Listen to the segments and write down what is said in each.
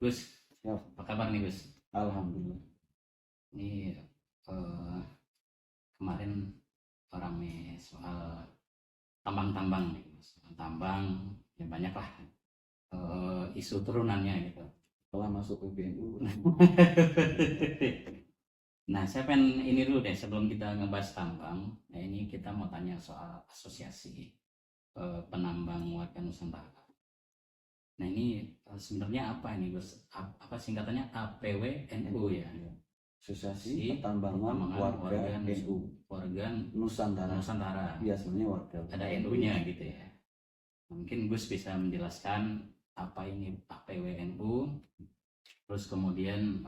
Gus, Ya, apa kabar nih Gus? alhamdulillah. Ini kemarin rame soal tambang-tambang nih, Gus. Tambang ya banyak lah isu turunannya gitu. Setelah masuk PBNU, Nah, saya pengen ini dulu deh sebelum kita ngebahas tambang. Nah, ini kita mau tanya soal asosiasi penambang warga Nusantara. Nah, ini sebenarnya apa ini Gus? Apa singkatannya APWNU ya? Asosiasi Pertambangan Warga NU warga Nusantara. Nusantara. Iya, sebenarnya warga. Ada NU-nya gitu ya. Mungkin Gus bisa menjelaskan apa ini APWNU, terus kemudian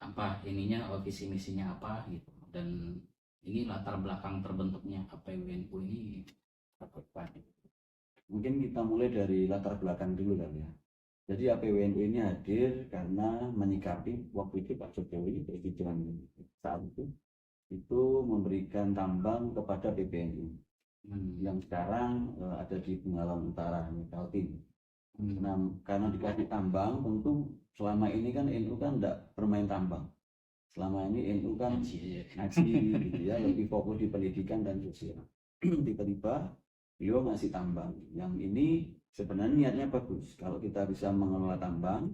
apa ininya, visi misinya apa gitu, dan ini latar belakang terbentuknya APWNU ini apa? Mungkin kita mulai dari latar belakang dulu kan ya. Jadi APWNU ini hadir karena menyikapi waktu itu Pak Jokowi Presiden saat itu memberikan tambang kepada PBNU yang sekarang ada di Bengawan Utara, Kaltim. Nah, karena dikasih tambang, tentu selama ini kan NU kan tidak bermain tambang. Selama ini NU kan ngaji gitu ya, lebih fokus di pendidikan dan sosial. Tiba-tiba beliau ngasih tambang. Yang ini sebenarnya niatnya bagus. Kalau kita bisa mengelola tambang,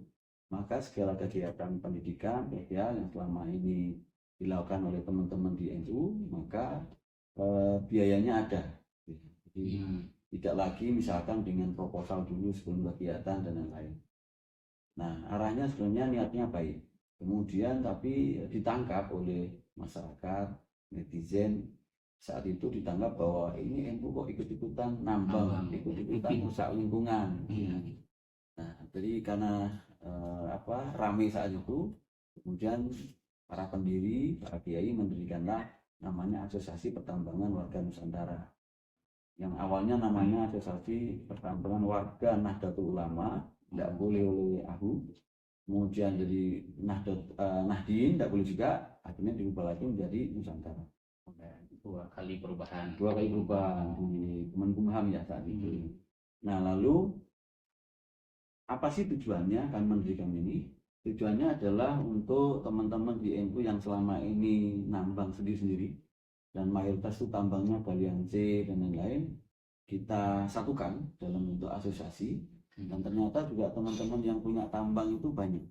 maka segala kegiatan pendidikan sosial yang selama ini dilakukan oleh teman-teman di NU, maka biayanya ada. Jadi tidak lagi misalkan dengan proposal dulu sebelum kegiatan dan lain-lain. Nah, arahnya sebenarnya niatnya baik. Kemudian tapi ditangkap oleh masyarakat, netizen. Saat itu ditangkap bahwa ini NU kok ikut-ikutan nambang, ikut-ikutan rusak lingkungan. Nah, jadi karena ramai saat itu, kemudian para pendiri, para kiai mendirikanlah namanya Asosiasi Pertambangan Warga Nusantara. Yang awalnya namanya Asosiasi Pertambangan Warga Nahdlatul Ulama, tidak boleh oleh AHU. Kemudian jadi Nahdien, tidak boleh juga, akhirnya diubah lagi menjadi Nusantara. Dua kali perubahan di Kemenkumham ya saat itu. Nah, lalu apa sih tujuannya kami mendirikan ini? Tujuannya adalah untuk teman-teman di NU yang selama ini nambang sendiri-sendiri dan mayoritas itu tambangnya galian C dan lain-lain, kita satukan dalam bentuk asosiasi. Dan ternyata juga teman-teman yang punya tambang itu banyak,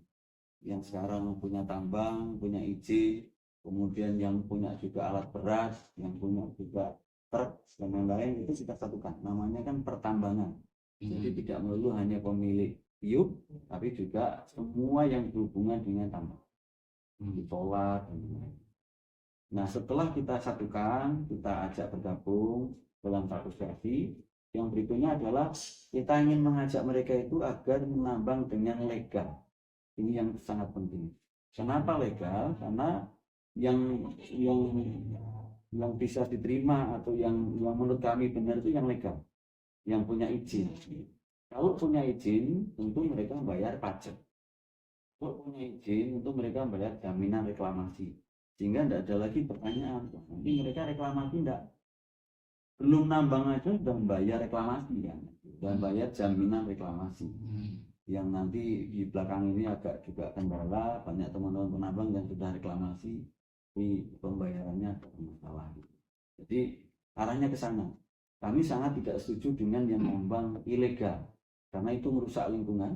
yang sekarang punya tambang, punya izin, kemudian yang punya juga alat berat, yang punya juga truk dan lain-lain, itu kita satukan. Namanya kan pertambangan. Jadi tidak melulu hanya pemilik piuk, tapi juga semua yang berhubungan dengan tambang, ditolak dan lain-lain. Nah, setelah kita satukan, kita ajak bergabung dalam satu sesi. Yang berikutnya adalah kita ingin mengajak mereka itu agar menambang dengan legal. Ini yang sangat penting. Kenapa legal? Karena yang bisa diterima atau yang menurut kami benar itu yang legal, yang punya izin. Kalau punya izin, tentu mereka membayar pajak. Kalau punya izin, tentu mereka membayar jaminan reklamasi. Sehingga tidak ada lagi pertanyaan, nanti mereka reklamasi tidak? Belum nambang aja sudah membayar reklamasi kan, dan bayar jaminan reklamasi. Yang nanti di belakang ini agak juga kendala, banyak teman-teman penambang yang sudah reklamasi, tapi pembayarannya ada masalah. Jadi arahnya ke sana. Kami sangat tidak setuju dengan yang nambang ilegal, karena itu merusak lingkungan.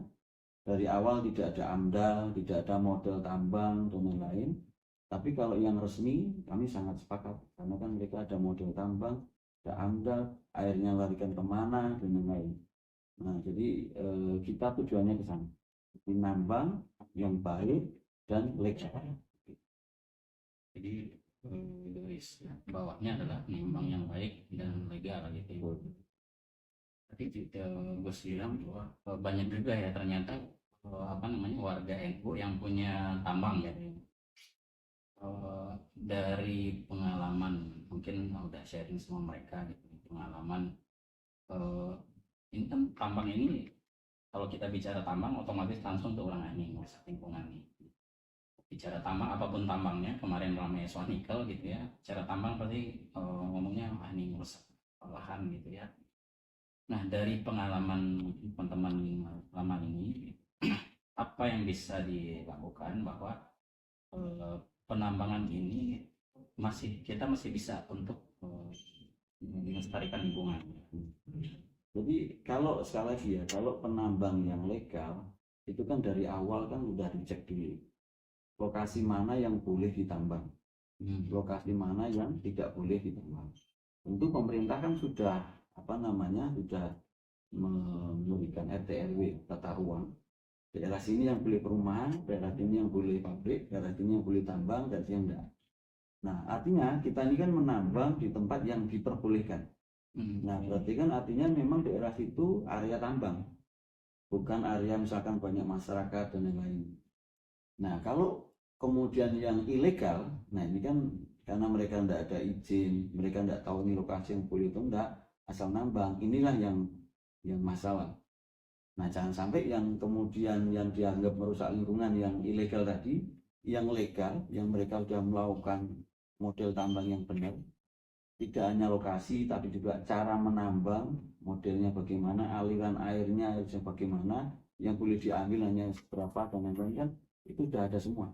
Dari awal tidak ada AMDAL, tidak ada model tambang dan lain-lain. Tapi kalau yang resmi kami sangat sepakat, karena kan mereka ada model tambang, ada AMDAL, airnya larikan kemana dan lain-lain. Nah, jadi kita tujuannya ke sana, menambang yang baik dan legal. Jadi garis bawahnya adalah penambang yang baik dan legal gitu. Tadi Gus bilang bahwa banyak juga ya ternyata warga NU yang punya tambang ya. Dari pengalaman mungkin udah sharing sama mereka gitu, pengalaman ini kan tambang ini, kalau kita bicara tambang otomatis langsung ke orang ini merusak lingkungan nih. Bicara tambang apapun tambangnya, kemarin ramai soal nikel gitu ya, bicara tambang pasti ngomongnya ini merusak lahan gitu ya. Nah, dari pengalaman teman-teman lama ini apa apa yang bisa dilakukan bahwa penambangan ini kita masih bisa untuk melestarikan lingkungan. Jadi kalau sekali lagi ya, kalau penambang yang legal itu kan dari awal kan udah dicek dulu lokasi mana yang boleh ditambang, lokasi mana yang tidak boleh ditambang. Tentu pemerintah kan sudah sudah memberikan RT RW tata ruang. Daerah sini yang boleh perumahan, daerah sini yang boleh pabrik, daerah sini yang boleh tambang, daerah sini yang enggak. Nah, artinya kita ini kan menambang di tempat yang diperbolehkan. Nah, berarti kan artinya memang daerah situ area tambang, bukan area misalkan banyak masyarakat dan lain-lain. Nah, kalau kemudian yang ilegal, nah ini kan karena mereka tidak ada izin, mereka tidak tahu ini lokasi yang boleh atau enggak, asal nambang, inilah yang masalah. Nah, jangan sampai yang kemudian yang dianggap merusak lingkungan yang ilegal tadi, yang legal, yang mereka sudah melakukan model tambang yang benar, tidak hanya lokasi tapi juga cara menambang, modelnya bagaimana, aliran airnya harusnya bagaimana, yang boleh diambil hanya seberapa dan lain-lain, kan itu sudah ada semua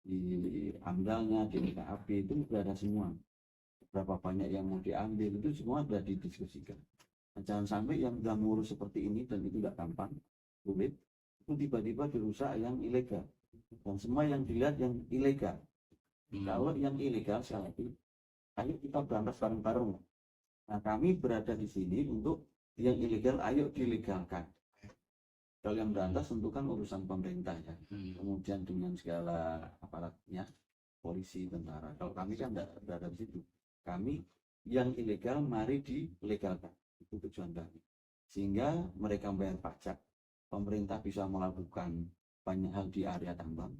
di amdalnya, di LKAP itu sudah ada semua, berapa banyak yang mau diambil itu semua sudah didiskusikan. Nah, jangan sampai yang sudah ngurus seperti ini dan itu tidak gampang, sulit, itu tiba-tiba dirusak yang ilegal, dan semua yang dilihat yang ilegal. Kalau yang ilegal sekali lagi, ayo kita berantas bareng-bareng. Nah, kami berada di sini untuk yang ilegal, ayo dilegalkan. Kalau yang berantas tentu kan urusan pemerintah ya, kemudian dengan segala aparatnya, polisi, tentara. Kalau kami kan tidak berada di situ. Kami yang ilegal mari dilegalkan, itu tujuan kami. Sehingga mereka bayar pajak, pemerintah bisa melakukan banyak hal di area tambang,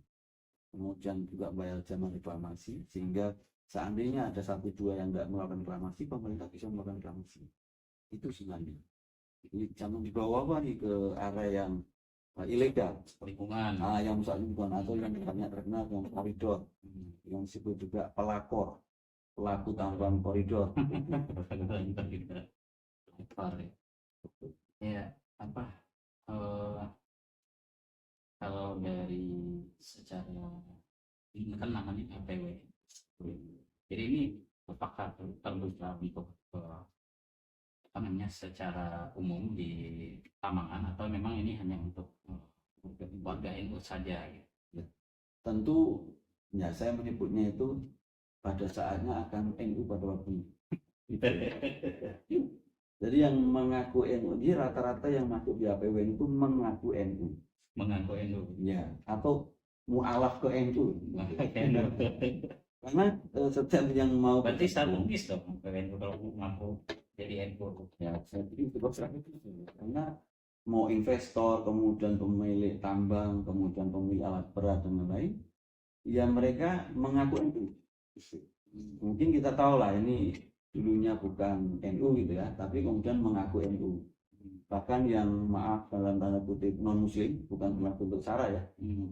kemudian juga bayar jaminan reklamasi, sehingga seandainya ada 1-2 yang tidak melakukan reklamasi, pemerintah bisa melakukan reklamasi. Itu sebenarnya. Jadi jangan dibawa ke area yang ilegal, lingkungan, yang rusak lingkungan, atau yang banyak terkenal yang koridor, yang disebut juga pelaku tambang koridor. Ya, kalau dari secara ini kan namanya APW, jadi ini apakah terbuka untuk secara umum di tambangan atau memang ini hanya untuk warga NU saja gitu? Tentu ya, saya menyebutnya itu pada saatnya akan NU pada waktunya. Jadi yang mengaku NU ini rata-rata yang masuk di APW itu mengaku NU. Mengaku NU. Ya, atau mualaf ke NU. Karena setiap yang mau berarti strategis dong ke NU kalau mengaku jadi NU. Ya, saya pikir cukup strategis. Karena mau investor, kemudian pemilik tambang, kemudian pemilik alat berat dan lain-lain, ya mereka mengaku NU. Mungkin kita tahu lah ini dulunya bukan NU gitu ya, tapi kemudian mengaku NU. Bahkan yang maaf dalam tanda kutip non muslim, bukan berlaku untuk sara ya,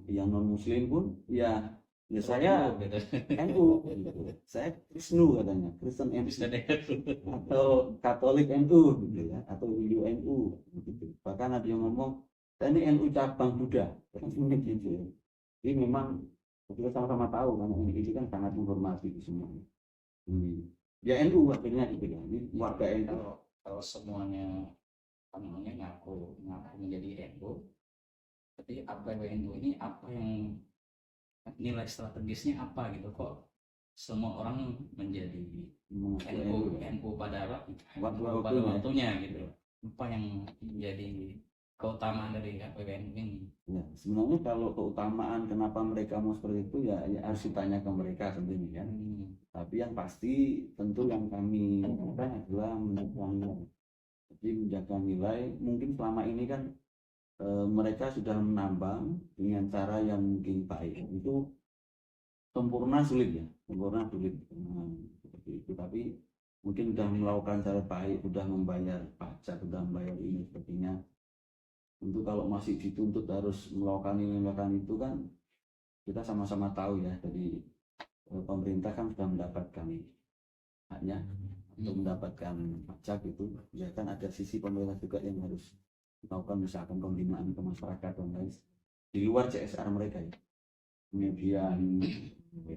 yang non muslim pun ya saya gitu. NU gitu. Saya Kristnu katanya, Kristen NU atau Katolik NU gitu ya, atau Hindu NU gitu. Bahkan ada yang ngomong saya ini NU cabang Buddha gitu. Jadi memang kita sama-sama tahu karena NU kan sangat menghormati itu semua. Ya NU akhirnya gitu ya. Ini warga NU. Kalau semuanya ngaku menjadi NU, tapi APW NU ini apa yang nilai strategisnya apa gitu, kok semua orang menjadi NU pada waktunya gitu, apa yang menjadi keutamaan dari APW NU ini? Ya, sebenarnya kalau keutamaan kenapa mereka mau seperti itu ya harus ditanya ke mereka sendiri kan. Tapi yang pasti tentu yang kami lakukan adalah menjaga nilai. Jadi menjaga nilai, mungkin selama ini kan mereka sudah menambang dengan cara yang mungkin baik, itu sempurna sulit ya, seperti itu. Tapi mungkin sudah melakukan cara baik, sudah membayar pajak, sudah membayar ini sepertinya. Tentu kalau masih dituntut harus melakukan itu kan kita sama-sama tahu ya, dari pemerintah kan sudah mendapatkan haknya untuk mendapatkan pajak itu, ya kan ada sisi pemerintah juga yang harus melakukan misalkan pembinaan ke masyarakat dan lain. di luar CSR mereka ya. Kemudian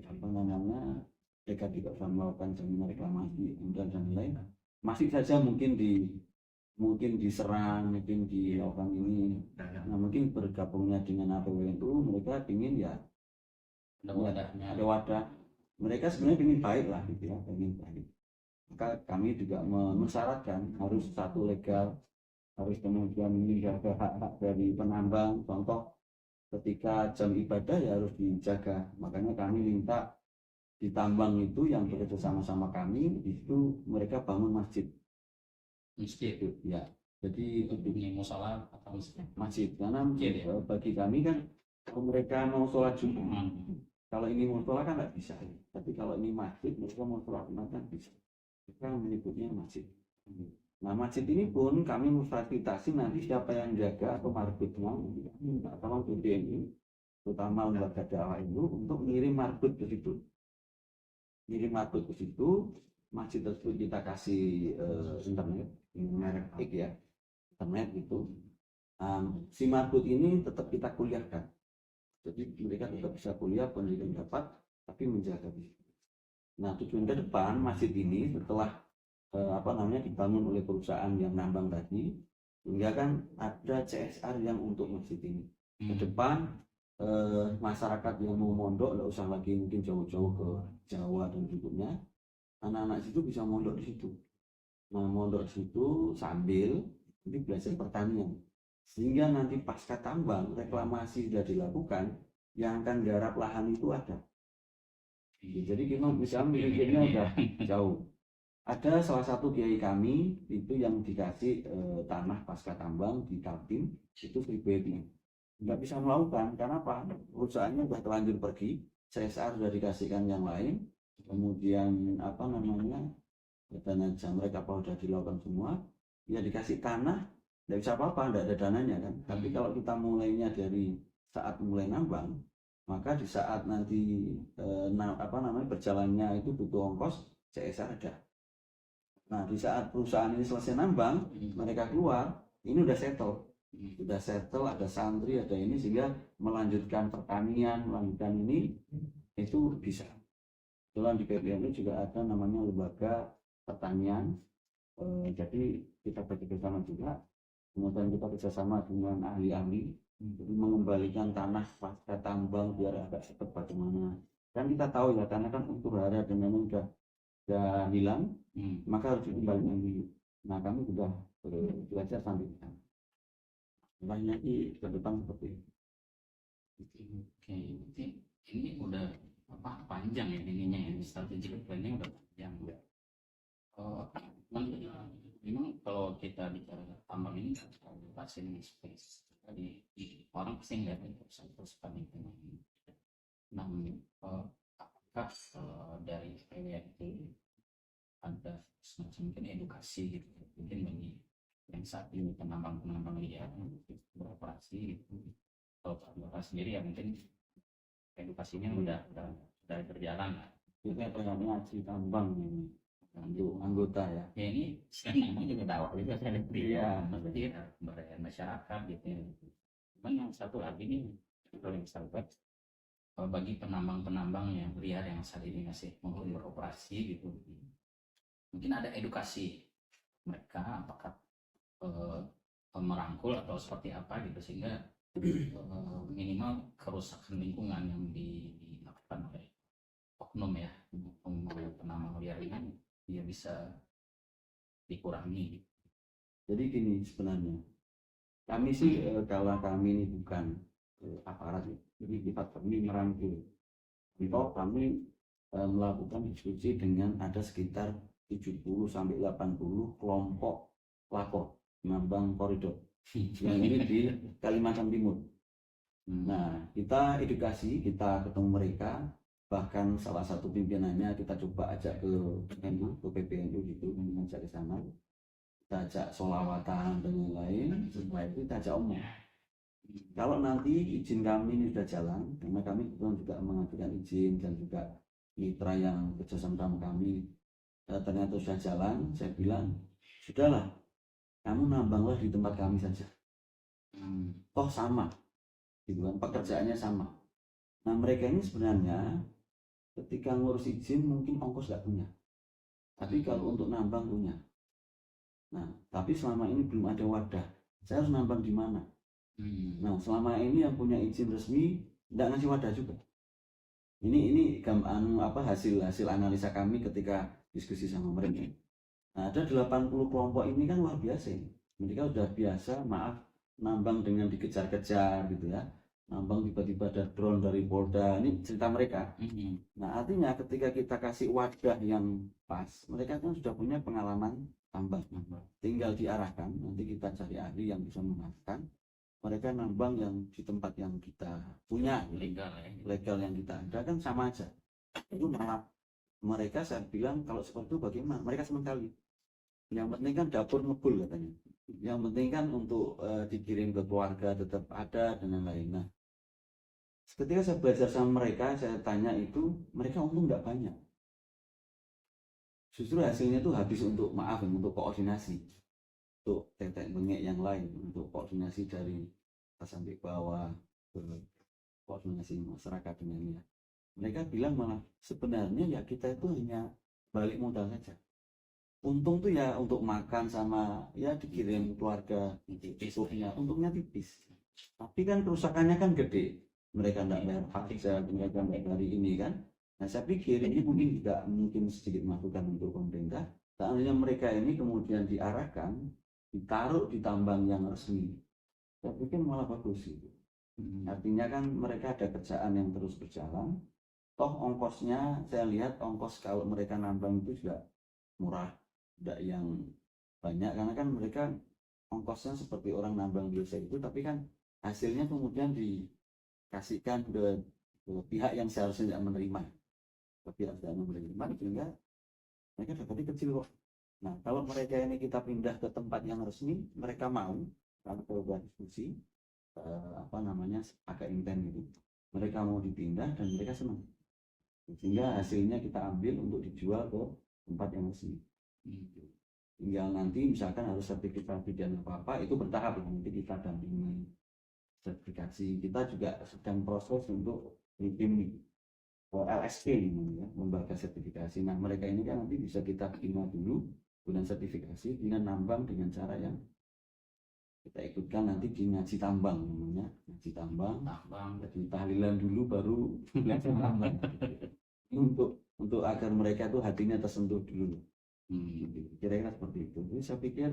apa namanya, mereka juga sudah melakukan jaminan reklamasi dan lain-lain, masih saja mungkin diserang, mungkin dilakukan ini. Nah mungkin bergabungnya dengan APWNU, mereka ingin ya ada wadah. Mereka sebenarnya ingin baik lah gitu ya, ingin baik. Maka kami juga mensyaratkan harus satu legal, harus kemudian menjaga hak-hak dari penambang. Contoh ketika jam ibadah ya harus dijaga. Makanya kami minta di tambang itu yang bekerja sama-sama kami itu mereka bangun masjid ya. Jadi ini musola atau masjid karena masjid, ya? Bagi kami kan kalau mereka mau sholat Jumat, kalau ini mau sholat kan nggak bisa, tapi kalau ini masjid mereka mau sholat Jumat kan bisa. Kita menyebutnya masjid. Nah masjid ini pun kami memfasilitasi nanti siapa yang jaga atau marbutnya, tolong BDNI terutama lembaga dakwah itu untuk mengirim marbut ke situ. Ngirim marbut ke situ, masjid tersebut kita kasih internet, merek baik ya, internet itu. Si marbut ini tetap kita kuliahkan. Jadi mereka tetap bisa kuliah, pendidikan dapat, tapi menjaga bisnis. Nah tujuan ke depan masjid ini setelah dibangun oleh perusahaan yang nambang tadi, sehingga kan ada CSR yang untuk masjid ini. Ke depan masyarakat yang mau mondok nggak usah lagi mungkin jauh-jauh ke Jawa dan berikutnya, anak-anak situ bisa mondok di situ. Nah mondok di situ sambil ini belajar pertanian, sehingga nanti pasca tambang reklamasi sudah dilakukan, yang akan garap lahan itu ada. Jadi kita bisa mikirnya udah jauh. Ada salah satu kiai kami itu yang dikasih tanah pasca tambang di Kaltim itu pribadi, nggak bisa melakukan karena apa? Perusahaannya sudah terlanjur pergi, CSR sudah dikasihkan yang lain, kemudian dana jam mereka sudah dilakukan semua, ya dikasih tanah, nggak bisa apa-apa, nggak ada dananya kan. Tapi kalau kita mulainya dari saat mulai nambang, maka di saat nanti berjalannya itu butuh ongkos, CSR ada. Nah di saat perusahaan ini selesai nambang, mereka keluar, ini udah settle, ada santri, ada ini, sehingga melanjutkan pertanian, melanjutkan ini itu bisa. Kebetulan di PPNU juga ada namanya lembaga pertanian, jadi kita bekerjasama juga, kemudian kita bekerjasama dengan ahli-ahli untuk mengembalikan tanah pasca tambang biar agak cepat bagaimana. Kan kita tahu ya, karena kan untuk hara dengan udah hilang, maka harus dikembalikan dulu. Nah kami sudah belajar sampai di sana. Banyak ke depan seperti itu. Oke, ini udah panjang ya ininya ya, strategic planning udah panjang ya. Memang kalau kita bicara tambang ini pasti space tadi orang pasti nggak ada perusahaan itu. Namun apakah dari PWNU ada semacam mungkin edukasi gitu, mungkin bagi yang saat ini penambang liar beroperasi gitu. Kalau beroperasi sendiri ya mungkin edukasinya udah berjalan lah. Itu yang namanya ngaji tambang anggota ya. Ya ini sekarang juga dakwah juga saya lihat Iya. Maksudnya masyarakat gitu. Cuman yang satu lagi nih kalau yang sahabat, bagi penambang yang liar yang saat ini masih mungkin beroperasi gitu, mungkin ada edukasi mereka apakah merangkul atau seperti apa gitu, sehingga minimal kerusakan lingkungan yang dilakukan oleh oknum ya, penambang liar ini dia bisa dikurangi. Jadi gini sebenarnya, kami sih kalau kami ini bukan aparat, jadi sifat kami merangkul. Toh kami melakukan diskusi dengan ada sekitar 70 sampai 80 kelompok lapor penambang koridor yang ini di Kalimantan Timur. Nah kita edukasi, kita ketemu mereka, bahkan salah satu pimpinannya kita coba ajak ke PPNU gitu, mengajak ke sana, kita ajak sholawatan dan lain-lain, setelah itu kita ajak omong. Kalau nanti izin kami ini sudah jalan, karena kami juga mengajukan izin dan juga mitra yang kerjasama sama kami ternyata sudah jalan, saya bilang sudahlah, kamu nambanglah di tempat kami saja. Toh sama, gitu kan, pekerjaannya sama. Nah mereka ini sebenarnya ketika ngurus izin mungkin ongkos nggak punya, tapi kalau untuk nambang punya. Nah tapi selama ini belum ada wadah, saya harus nambang di mana. Nah selama ini yang punya izin resmi nggak ngasih wadah juga. Ini hasil analisa kami ketika diskusi sama mereka. Nah ada 80 kelompok ini kan luar biasa ini. Mereka sudah biasa nambang dengan dikejar-kejar gitu ya, nambang tiba-tiba ada drone dari Polda, ini cerita mereka. Nah artinya ketika kita kasih wadah yang pas, mereka kan sudah punya pengalaman tambang, tinggal diarahkan, nanti kita cari ahli yang bisa mengarahkan mereka nambang yang di tempat yang kita punya, legal yang kita ada kan sama aja. Itu malah mereka, saya bilang kalau seperti itu bagaimana, mereka senang kali. Yang penting kan dapur ngebul katanya, yang penting kan untuk dikirim ke keluarga tetap ada dan lain-lain. Nah ketika saya belajar sama mereka, saya tanya itu, mereka untung nggak banyak, justru hasilnya tuh habis untuk untuk koordinasi, untuk tetek bengek yang lain, untuk koordinasi dari atas sampai bawah, koordinasi masyarakat dengannya. Mereka bilang malah sebenarnya ya kita itu hanya balik modal saja. Untung tuh ya untuk makan sama ya dikirim keluarga besoknya, untungnya tipis. Tapi kan kerusakannya kan gede. Mereka tidak bayar pajak, mereka tidak dari ini kan. Nah saya pikir ini mungkin juga sedikit masukan untuk pemerintah. Seandainya mereka ini kemudian diarahkan, ditaruh di tambang yang resmi, saya pikir malah bagus itu. Artinya kan mereka ada kerjaan yang terus berjalan. Toh ongkosnya saya lihat ongkos kalau mereka nambang itu juga murah, tidak yang banyak, karena kan mereka ongkosnya seperti orang nambang biasa itu, tapi kan hasilnya kemudian dikasihkan ke pihak yang seharusnya tidak menerima, ke pihak tidak menerima, sehingga mereka dapatnya kecil kok. Nah kalau mereka ini kita pindah ke tempat yang resmi, mereka mau, karena perubahan diskusi agak intens gitu, mereka mau dipindah dan mereka senang, sehingga hasilnya kita ambil untuk dijual ke tempat yang resmi. Tinggal nanti misalkan harus sertifikasi dan apa itu bertahap, nanti kita dampingi sertifikasi. Kita juga sedang proses untuk bikin LSP ya, lembaga sertifikasi. Nah mereka ini kan nanti bisa kita bina dulu dengan sertifikasi, dengan nambang dengan cara yang kita ikutkan nanti di ngaji tambang namanya, ngaji tambang, jadi tahlilan dulu baru ngaji tambang. untuk agar mereka itu hatinya tersentuh dulu. Kira-kira seperti itu. Jadi saya pikir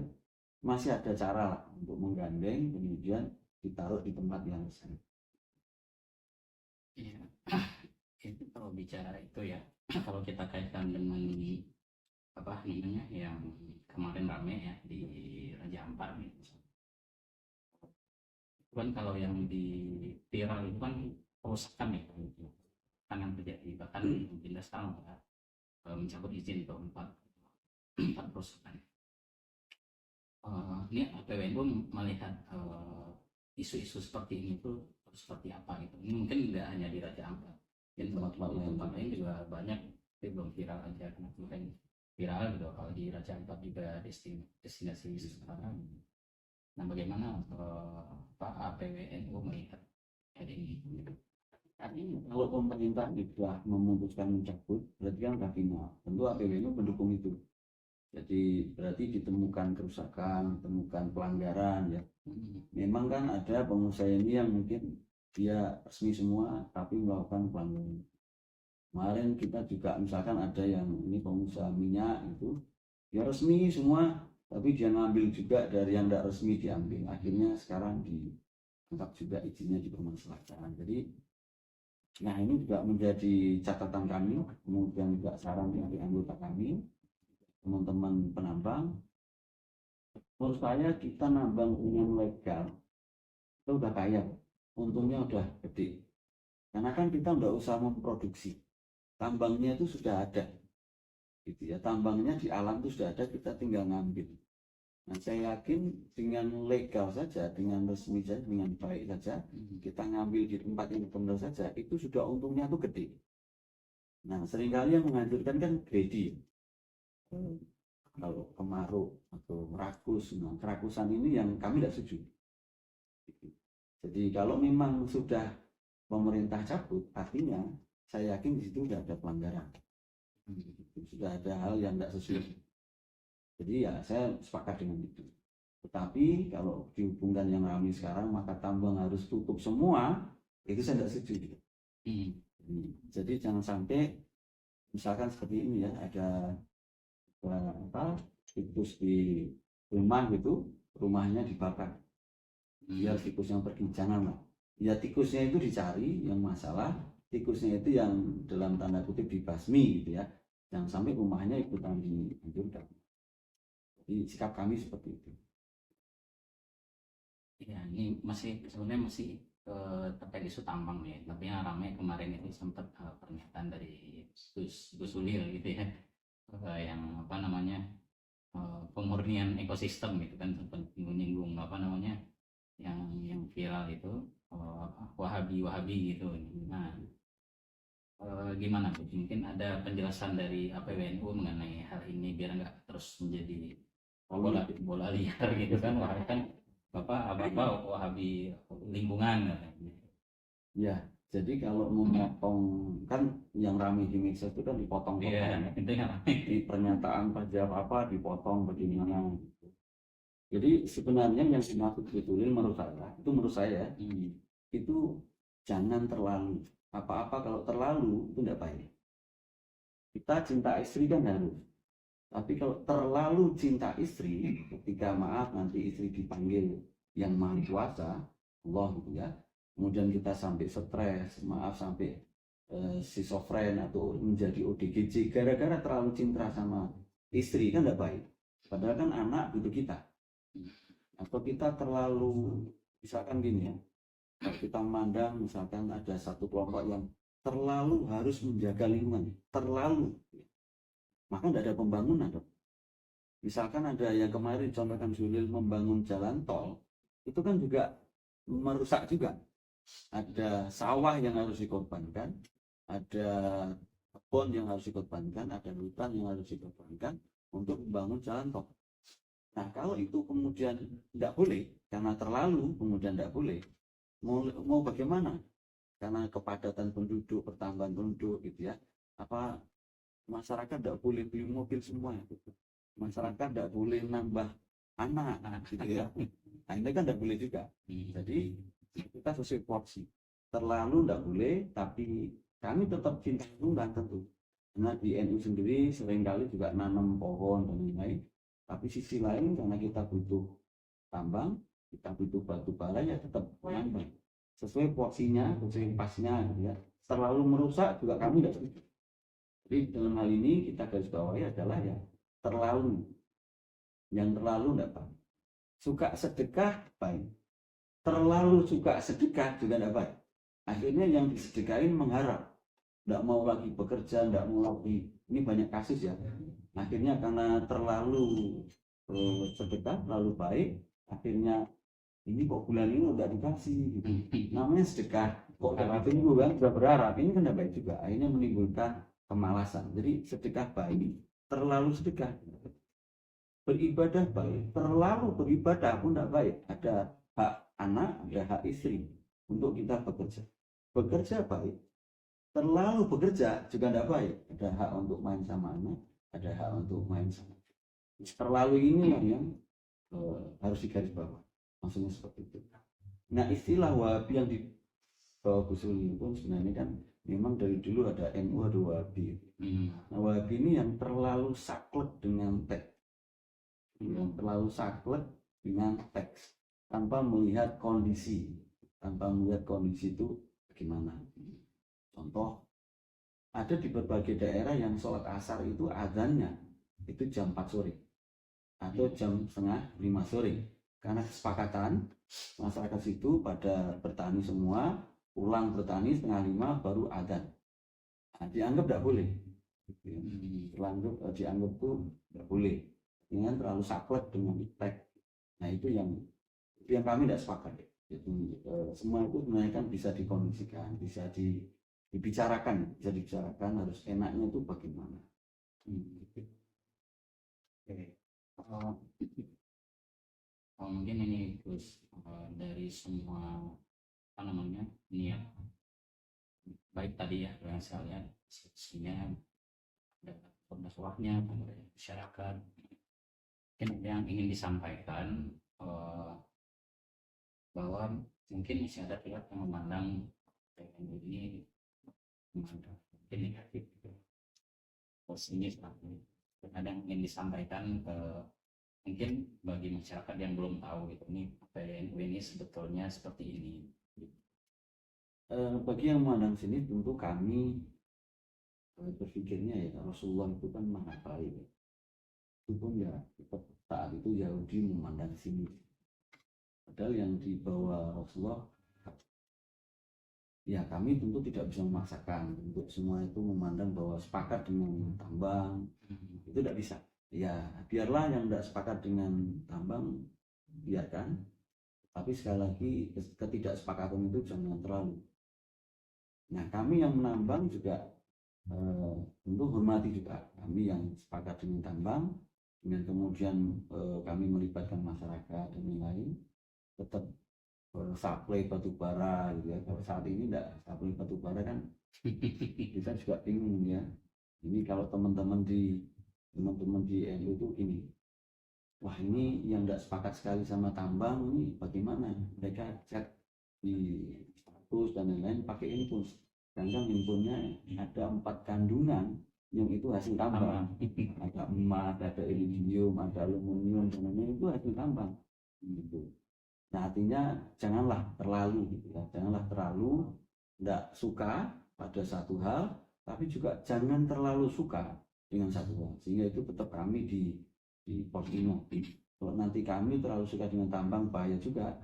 masih ada cara lah untuk menggandeng kemudian ditaruh di tempat yang resmi. Iya. Itu kalau bicara itu ya, kalau kita kaitkan dengan apa namanya yang kemarin rame ya di Raja Ampat gitu. Kan kalau yang di viral itu kan perusakan ya, kan yang terjadi, bahkan mungkin sekarang mencabut izin untuk empat perusakan. Ini PWNU melihat isu-isu seperti ini tuh seperti apa gitu. Ini mungkin tidak hanya di Raja Ampat, dan tempat lain juga banyak, tapi belum viral aja karena mungkin viral gitu. Kalau di Raja Ampat juga destinasi sekarang. Nah bagaimana Pak APWNU melihat hal ini? Artinya kalau pemerintah sudah memutuskan mencabut, berarti kan sudah final. Tentu APWNU mendukung itu. Jadi berarti ditemukan kerusakan, ditemukan pelanggaran ya. Memang kan ada pengusaha ini yang mungkin dia resmi semua tapi melakukan pelanggaran. Kemarin kita juga misalkan ada yang ini pengusaha minyak itu, dia resmi semua tapi dia ngambil juga dari yang tidak resmi diambil. Akhirnya sekarang dianggap juga izinnya dipermasalahkan. Jadi nah ini juga menjadi catatan kami, kemudian juga saran dari anggota kami, teman-teman penambang. Menurut saya kita nambang dengan legal itu udah kaya, untungnya udah gede, karena kan kita nggak usah memproduksi, tambangnya itu sudah ada gitu ya, tambangnya di alam itu sudah ada, kita tinggal ngambil. Nah saya yakin dengan legal saja, dengan resmi saja, dengan baik saja, kita ngambil di tempat yang benar saja, itu sudah untungnya tuh gede. Nah seringkali yang menghancurkan kan gredi, kalau kemarau atau rakus. Nah kerakusan ini yang kami tidak setuju. Jadi kalau memang sudah pemerintah cabut, artinya saya yakin di situ sudah ada pelanggaran, sudah ada hal yang tidak sesuai. Jadi ya saya sepakat dengan itu. Tetapi kalau dihubungkan yang ramai sekarang, maka tambang harus tutup semua, itu saya tidak setuju. Jadi jangan sampai misalkan seperti ini ya, ada tikus di rumah gitu, rumahnya dibakar. Biar tikus yang pergi, jangan lah. Ya tikusnya itu dicari, yang masalah tikusnya itu yang dalam tanda kutip dibasmi gitu ya. Jangan sampai rumahnya ikutan dihancurkan. Jadi sikap kami seperti itu. Ya, ini sebenarnya masih terkait isu tambang nih, tapi yang ramai kemarin itu sempat pernyataan dari Gus Ulil gitu ya, yang apa namanya pemurnian ekosistem gitu kan, sempat menyinggung apa namanya yang viral itu Wahabi gitu. Nah, gimana Bu? Mungkin ada penjelasan dari APWNU mengenai hal ini biar nggak terus menjadi bola liar gitu kan, wah kan Bapak apa Wahabi lingkungan katanya. Ya, jadi kalau memotong kan yang ramai di medsos itu kan dipotong-potong. Itu yang Di pernyataan pajak apa dipotong bagaimana. Jadi sebenarnya yang dimaksud betulin menurut saya itu jangan terlalu apa-apa, kalau terlalu itu tidak baik. Kita cinta istri kan harus, tapi kalau terlalu cinta istri, ketika maaf nanti istri dipanggil yang maha kuasa Allah gitu ya, kemudian kita sampai stres, maaf sampai schizofren atau menjadi ODGJ gara-gara terlalu cinta sama istri, kan tidak baik. Padahal kan anak butuh kita. Atau kita terlalu, misalkan gini ya, kalau kita memandang misalkan ada satu kelompok yang terlalu harus menjaga lingkungan, terlalu, maka tidak ada pembangunan dong. Misalkan ada yang kemarin contohkan Zulil membangun jalan tol, itu kan juga merusak juga. Ada sawah yang harus dikorbankan, ada kebun yang harus dikorbankan, ada hutan yang harus dikorbankan untuk membangun jalan tol. Nah kalau itu kemudian tidak boleh, karena terlalu kemudian tidak boleh, mau bagaimana? Karena kepadatan penduduk, pertambahan penduduk gitu ya, apa masyarakat tidak boleh beli mobil semua gitu. Masyarakat tidak boleh nambah anak gitu ya. Nah ini kan tidak boleh juga. Jadi kita sesuai porsi. Terlalu tidak boleh, tapi kami tetap cinta lingkungan tentu. Karena di NU sendiri seringkali juga nanam pohon dan lain-lain. Tapi sisi lain karena kita butuh tambang, kita butuh batu bara, ya tetap menambang sesuai porsinya, sesuai pasnya gitu ya. Terlalu merusak juga kami tidak setuju. Jadi dalam hal ini kita garis bawahi adalah ya terlalu, yang terlalu tidak baik. Suka sedekah baik, terlalu suka sedekah juga tidak baik. Akhirnya yang disedekahin mengharap, tidak mau lagi bekerja, tidak mau lagi, ini banyak kasus ya. Akhirnya karena terlalu sedekah, terlalu baik, akhirnya ini kok bulan ini udah dikasih gitu. Namanya sedekah kok udah ditunggu kan, udah berharap, ini kan tidak baik juga. Akhirnya menimbulkan kemalasan. Jadi sedekah baik, terlalu sedekah beribadah baik, terlalu beribadah pun tidak baik. Ada hak anak, ada hak istri untuk kita bekerja. Bekerja baik, terlalu bekerja juga tidak baik. Ada hak untuk main sama anak, ada hak untuk main sama. Terlalu ini yang harus digarisbawahi. Maksudnya seperti itu. Nah istilah Wahabi yang dibawa Gus Ulil pun sebenarnya kan memang dari dulu ada NU, ada Wahabi. Nah Wahabi ini yang terlalu saklek dengan teks, yang terlalu saklek dengan teks tanpa melihat kondisi, itu bagaimana. Contoh, ada di berbagai daerah yang sholat asar itu adzannya itu jam 4 sore atau jam setengah 5 sore. Karena kesepakatan masyarakat situ pada bertani semua, pulang bertani setengah 5 baru adzan. Nah, dianggap tidak boleh. Dianggap itu tidak boleh. Dengan terlalu saklek dengan teks. Nah itu yang kami tidak sepakat. Jadi semua itu sebenarnya kan bisa dikondisikan, bisa dibicarakan harus enaknya itu bagaimana. Mungkin ini Gus, dari semua apa namanya, niat baik tadi ya yang saya lihat sisinya ada dakwahnya kepada masyarakat, mungkin ada yang ingin disampaikan, bahwa mungkin masih ada pihak yang memandang PWNU ini memandang mungkin negatif gitu, ini seperti ada yang ingin disampaikan ke mungkin bagi masyarakat yang belum tahu gitu, ini PWNU ini sebetulnya seperti ini. Bagi yang memandang sini tentu kami berpikirnya ya Rasulullah itu kan maha baik, itu pun ya saat itu Yahudi memandang sini, padahal yang dibawa Rasulullah ya kami tentu tidak bisa memaksakan untuk semua itu memandang bahwa sepakat dengan tambang, itu tidak bisa. Ya biarlah yang tidak sepakat dengan tambang biarkan, tapi sekali lagi ketidaksepakatan itu jangan terlalu. Nah kami yang menambang juga tentu hormati juga kami yang sepakat dengan tambang, dengan kemudian kami melibatkan masyarakat dan lain-lain, tetap supply batu bara gitu ya. Kalau saat ini tidak supply batu bara kan kita juga bingung ya. Ini kalau teman-teman di NU itu ini, wah ini yang tidak sepakat sekali sama tambang ini bagaimana, mereka chat di status dan lain-lain pakai infus, sedangkan infonya ada 4 kandungan yang itu hasil tambang, ada emas, ada iridium, ada aluminium, dan lain-lain itu hasil tambang gitu. Nah artinya janganlah terlalu gitu ya, janganlah terlalu tidak suka pada satu hal, tapi juga jangan terlalu suka dengan satu hal, sehingga itu tetap kami di Portino. Kalau nanti kami terlalu suka dengan tambang bahaya juga,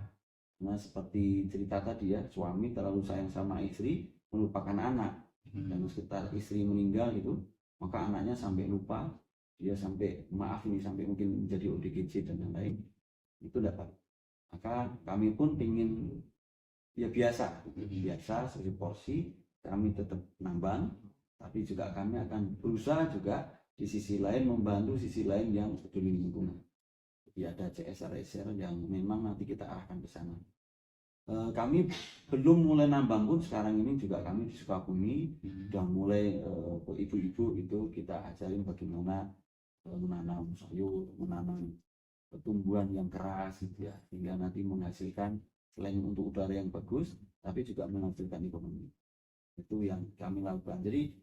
nah seperti cerita tadi ya, suami terlalu sayang sama istri melupakan anak, dan sekitar istri meninggal gitu, maka anaknya sampai lupa, dia sampai maaf ini sampai mungkin menjadi ODGJ dan lain-lain, itu dapat. Maka kami pun ingin ya biasa seperti porsi, kami tetap nambang, tapi juga kami akan berusaha juga di sisi lain membantu sisi lain yang peduli lingkungan. Jadi ada CSR yang memang nanti kita arahkan ke sana. Kami belum mulai nambang pun sekarang ini juga kami di Sukabumi sudah mulai ke ibu-ibu itu kita ajarin bagaimana menanam sayur, menanam tumbuhan yang keras gitu ya, sehingga nanti menghasilkan selain untuk udara yang bagus tapi juga menghasilkan ekonomi. Itu yang kami lakukan. Jadi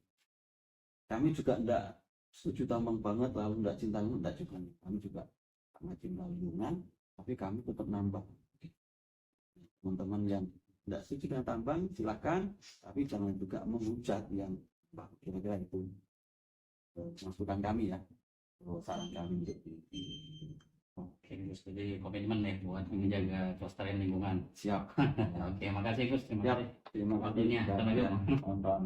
kami juga tidak setuju tambang banget lalu tidak cinta lingkungan, tidak juga. Kami juga sangat cinta lingkungan, tapi kami tetap nambang. Teman-teman yang tidak setuju dengan tambang silahkan, tapi jangan juga menghujat yang kira-kira itu masukan kami ya, saran kami untuk Oke Gus, jadi komitmen ya buat menjaga kelestarian lingkungan. siap. Oke, makasih Gus, terima kasih. Terima kasih. Waktunya. Sampai jumpa. Tahun-tahun